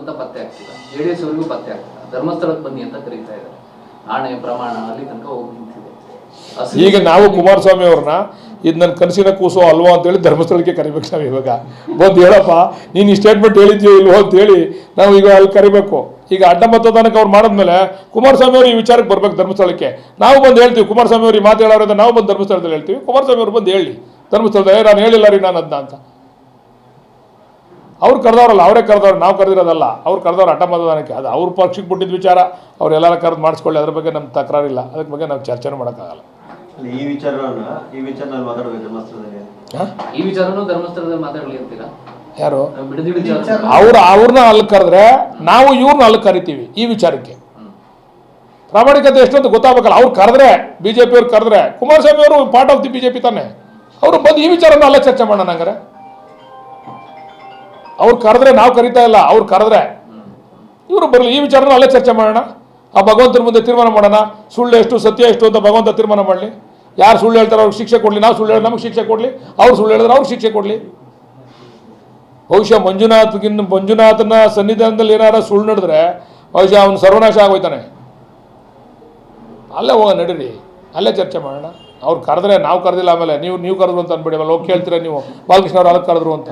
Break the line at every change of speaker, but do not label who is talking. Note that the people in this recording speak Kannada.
ಅಂತ ಪತ್ತೆ ಆಗ್ತಿಲ್ಲ, JDS ಅವರಿಗೂ ಪತ್ತೆ ಆಗ್ತಿಲ್ಲ. ಧರ್ಮಸ್ಥಳಕ್ಕೆ ಬನ್ನಿ ಅಂತ ಕರೀತಾ ಇದ್ದಾರೆ. ಆಣೆ ಪ್ರಮಾಣ ಅಲ್ಲಿ ತನಕ ಹೋಗಿ ನಿಂತಿದೆ.
ಈಗ ನಾವು ಕುಮಾರಸ್ವಾಮಿ ಅವ್ರನ್ನ ಇದು ನನ್ನ ಕನಸಿನ ಕೂಸು ಅಲ್ವೋ ಅಂತೇಳಿ ಧರ್ಮಸ್ಥಳಕ್ಕೆ ಕರಿಬೇಕು. ನಾವು ಇವಾಗ ಬಂದು ಹೇಳಪ್ಪ ನೀನು ಈ ಸ್ಟೇಟ್ಮೆಂಟ್ ಹೇಳಿದ್ಯೋ ಇಲ್ವೋ ಅಂತೇಳಿ ನಾವು ಈಗ ಅಲ್ಲಿ ಕರಿಬೇಕು. ಈಗ ಅಡ್ಡ ಮತದಾನಕ್ಕೆ ಅವ್ರು ಮಾಡಿದ್ಮೇಲೆ ಕುಮಾರಸ್ವಾಮಿ ಅವರು ಈ ವಿಚಾರಕ್ಕೆ ಬರ್ಬೇಕು ಧರ್ಮಸ್ಥಳಕ್ಕೆ. ನಾವು ಬಂದು ಹೇಳ್ತೀವಿ ಕುಮಾರಸ್ವಾಮಿ ಅವರು ಈ ಮಾತು ಹೇಳೋದ್ರಿಂದ ನಾವು ಬಂದು ಧರ್ಮಸ್ಥಳದಲ್ಲಿ ಹೇಳ್ತೀವಿ. ಕುಮಾರಸ್ವಾಮಿ ಅವರು ಬಂದು ಹೇಳಿ ಧರ್ಮಸ್ಥಳದಲ್ಲಿ ನಾನು ಹೇಳಿಲ್ಲ ರೀ ನಾನು ಅದನ್ನ ಅಂತ. ಅವ್ರು ಕರೆದವ್ರಲ್ಲ, ಅವರೇ ಕರೆದವ್ರು, ನಾವು ಕರೆದಿರೋದಲ್ಲ. ಅವ್ರು ಕರೆದವ್ರು ಅಡ್ಡ ಮತದಾನಕ್ಕೆ. ಅದು ಅವ್ರ ಪಕ್ಷಕ್ಕೆ ಬಿಟ್ಟಿದ್ದ ವಿಚಾರ, ಅವರೆಲ್ಲರ ಕರೆದು ಮಾಡಿಸ್ಕೊಳ್ಳಿ, ಅದ್ರ ಬಗ್ಗೆ ನಮ್ಮ ತಕರಾರಿಲ್ಲ, ಅದ್ರ ಬಗ್ಗೆ ನಾವು ಚರ್ಚೆನೂ ಮಾಡೋಕ್ಕಾಗಲ್ಲ.
ಈ ವಿಚಾರದಲ್ಲಿ ಮಾತಾಡಬೇಕು ಧರ್ಮಸ್ಥಳದಲ್ಲಿ.
ಈ ವಿಚಾರನೂ ಧರ್ಮಸ್ಥಳದಲ್ಲಿ ಮಾತಾಡಲಿ ಅಂತೀರಾ?
ಯಾರು
ಬಿಡದಿ
ಅವ್ರನ್ನ ಅಲ್ಲಿ ಕರೆದ್ರೆ ನಾವು ಇವ್ರನ್ನ ಅಲ್ಲಿ ಕರಿತೀವಿ. ಈ ವಿಚಾರಕ್ಕೆ ಪ್ರಾಮಾಣಿಕತೆ ಎಷ್ಟು ಅಂತ ಗೊತ್ತಾಗಬೇಕಲ್ಲ. ಅವ್ರು ಕರೆದ್ರೆ BJP ಅವ್ರು ಕರೆದ್ರೆ, ಕುಮಾರಸ್ವಾಮಿ ಅವರು ಪಾರ್ಟ್ ಆಫ್ ದಿ BJP ತಾನೆ, ಅವರು ಬಂದು ಈ ವಿಚಾರನ ಅಲ್ಲೇ ಚರ್ಚೆ ಮಾಡೋಣ. ಹಂಗಾರೆ ಅವ್ರು ಕರೆದ್ರೆ ನಾವು ಕರಿತಾ ಇಲ್ಲ, ಅವ್ರು ಕರೆದ್ರೆ ಇವರು ಬರಲಿ, ಈ ವಿಚಾರನ ಅಲ್ಲೇ ಚರ್ಚೆ ಮಾಡೋಣ. ಆ ಭಗವಂತನ ಮುಂದೆ ತೀರ್ಮಾನ ಮಾಡೋಣ, ಸುಳ್ಳು ಎಷ್ಟು ಸತ್ಯ ಎಷ್ಟು ಅಂತ ಭಗವಂತ ತೀರ್ಮಾನ ಮಾಡಲಿ. ಯಾರು ಸುಳ್ಳು ಹೇಳ್ತಾರೆ ಅವ್ರಿಗೆ ಶಿಕ್ಷೆ ಕೊಡಲಿ, ನಾವು ಸುಳ್ಳು ಹೇಳಿದ್ರೆ ನಮಗೆ ಶಿಕ್ಷೆ ಕೊಡಲಿ, ಅವ್ರು ಸುಳ್ಳು ಹೇಳಿದ್ರೆ ಅವ್ರಿಗೆ ಶಿಕ್ಷೆ ಕೊಡಲಿ. ಬಹುಶಃ ಮಂಜುನಾಥನ ಸನ್ನಿಧಾನದಲ್ಲಿ ಏನಾರ ಸುಳ್ಳು ನಡೆದ್ರೆ ಬಹುಶಃ ಅವನು ಸರ್ವನಾಶ ಆಗೋಯ್ತಾನೆ. ಅಲ್ಲೇ ಹೋಗೋಣ ನಡೀರಿ, ಅಲ್ಲೇ ಚರ್ಚೆ ಮಾಡೋಣ. ಅವ್ರು ಕರೆದ್ರೆ ನಾವು ಕರೆದಿಲ್ಲ, ಆಮೇಲೆ ನೀವು ಕರೆದ್ರು ಅಂತ ಅಂದ್ಬಿಡಿ. ಆಮೇಲೆ ಹೋಗಿ ಕೇಳ್ತೀರಾ ನೀವು ಬಾಲಕೃಷ್ಣ ಅವ್ರು ಅದಕ್ಕೆ ಕರೆದ್ರು ಅಂತ.